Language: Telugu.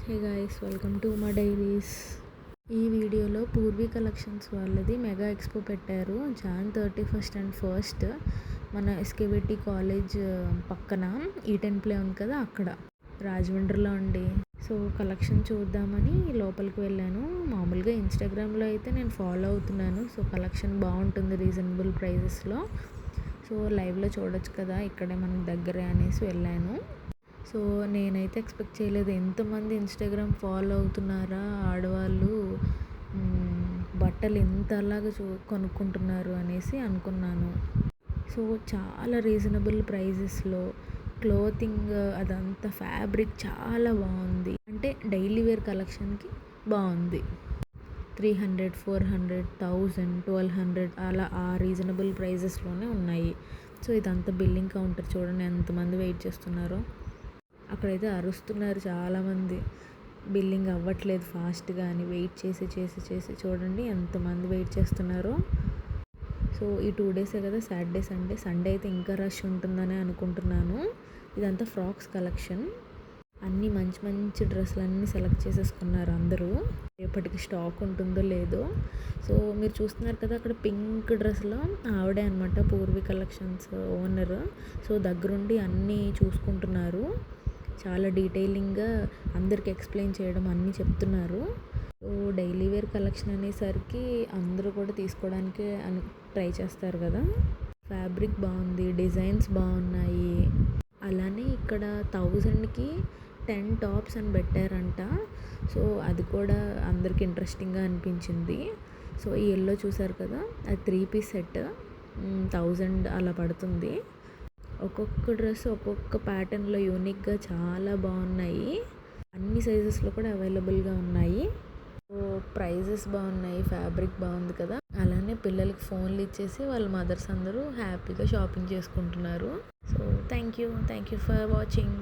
హే గైస్, వెల్కమ్ టు మా డైరీస్. ఈ వీడియోలో పూర్వీ కలెక్షన్స్ వాళ్ళది మెగా ఎక్స్పో పెట్టారు జాన్ 31st అండ్ 1st మన ఎస్కేబిటి కాలేజ్ పక్కన ఈటెన్ ప్లే ఉంది కదా, అక్కడ రాజమండ్రిలో అండి. సో కలెక్షన్ చూద్దామని లోపలికి వెళ్ళాను. మామూలుగా ఇన్స్టాగ్రామ్లో అయితే నేను ఫాలో అవుతున్నాను. సో కలెక్షన్ బాగుంటుంది రీజనబుల్ ప్రైజెస్లో. సో లైవ్లో చూడొచ్చు కదా, ఇక్కడే మనకు దగ్గరే అనేసి వెళ్ళాను. సో నేనైతే ఎక్స్పెక్ట్ చేయలేదు ఎంతమంది ఇన్స్టాగ్రామ్ ఫాలో అవుతున్నారా ఆడవాళ్ళు, బట్టలు ఇంతలాగా కొనుక్కుంటున్నారు అనేసి అనుకున్నాను. సో చాలా రీజనబుల్ ప్రైజెస్లో క్లోతింగ్ అదంతా ఫ్యాబ్రిక్ చాలా బాగుంది. అంటే డైలీ వేర్ కలెక్షన్కి బాగుంది. 300, 400, 1000, 1200 అలా ఆ రీజనబుల్ ప్రైజెస్లోనే ఉన్నాయి. సో ఇదంతా బిల్లింగ్ కౌంటర్ చూడండి, ఎంతమంది వెయిట్ చేస్తున్నారో. అక్కడైతే అరుస్తున్నారు చాలామంది, బిల్లింగ్ అవ్వట్లేదు ఫాస్ట్గా అని. వెయిట్ చేసి చేసి చేసి చూడండి ఎంతమంది వెయిట్ చేస్తున్నారో. సో ఈ 2 డేసే కదా, సాటర్డే సండే అయితే ఇంకా రష్ ఉంటుందని అనుకుంటున్నాను. ఇదంతా ఫ్రాక్స్ కలెక్షన్. అన్నీ మంచి మంచి డ్రెస్సులు అన్నీ సెలెక్ట్ చేసేసుకున్నారు అందరూ. రేపటికి స్టాక్ ఉంటుందో లేదో. సో మీరు చూస్తున్నారు కదా, అక్కడ పింక్ డ్రెస్లో ఆవిడే అనమాట పూర్వీ కలెక్షన్స్ ఓనర్. సో దగ్గరుండి అన్నీ చూసుకుంటున్నారు. చాలా డీటెయిలింగ్గా అందరికి ఎక్స్ప్లెయిన్ చేయడం అన్నీ చెప్తున్నారు. సో డైలీ వేర్ కలెక్షన్ అనేసరికి అందరూ కూడా తీసుకోవడానికి ట్రై చేస్తారు కదా. ఫ్యాబ్రిక్ బాగుంది, డిజైన్స్ బాగున్నాయి. అలానే ఇక్కడ 1000కి 10 టాప్స్ అని పెట్టారంట. సో అది కూడా అందరికి ఇంట్రెస్టింగ్గా అనిపించింది. సో ఈ ఎల్లో చూసారు కదా, అది 3 పీస్ సెట్ 1000 అలా పడుతుంది. ఒక్కొక్క డ్రెస్ ఒక్కొక్క ప్యాటర్న్లో యూనిక్గా చాలా బాగున్నాయి. అన్ని సైజెస్లో కూడా అవైలబుల్గా ఉన్నాయి. సో ప్రైజెస్ బాగున్నాయి, ఫ్యాబ్రిక్ బాగుంది కదా. అలానే పిల్లలకి ఫోన్లు ఇచ్చేసి వాళ్ళ మదర్స్ అందరూ హ్యాపీగా షాపింగ్ చేసుకుంటున్నారు. So thank you for watching.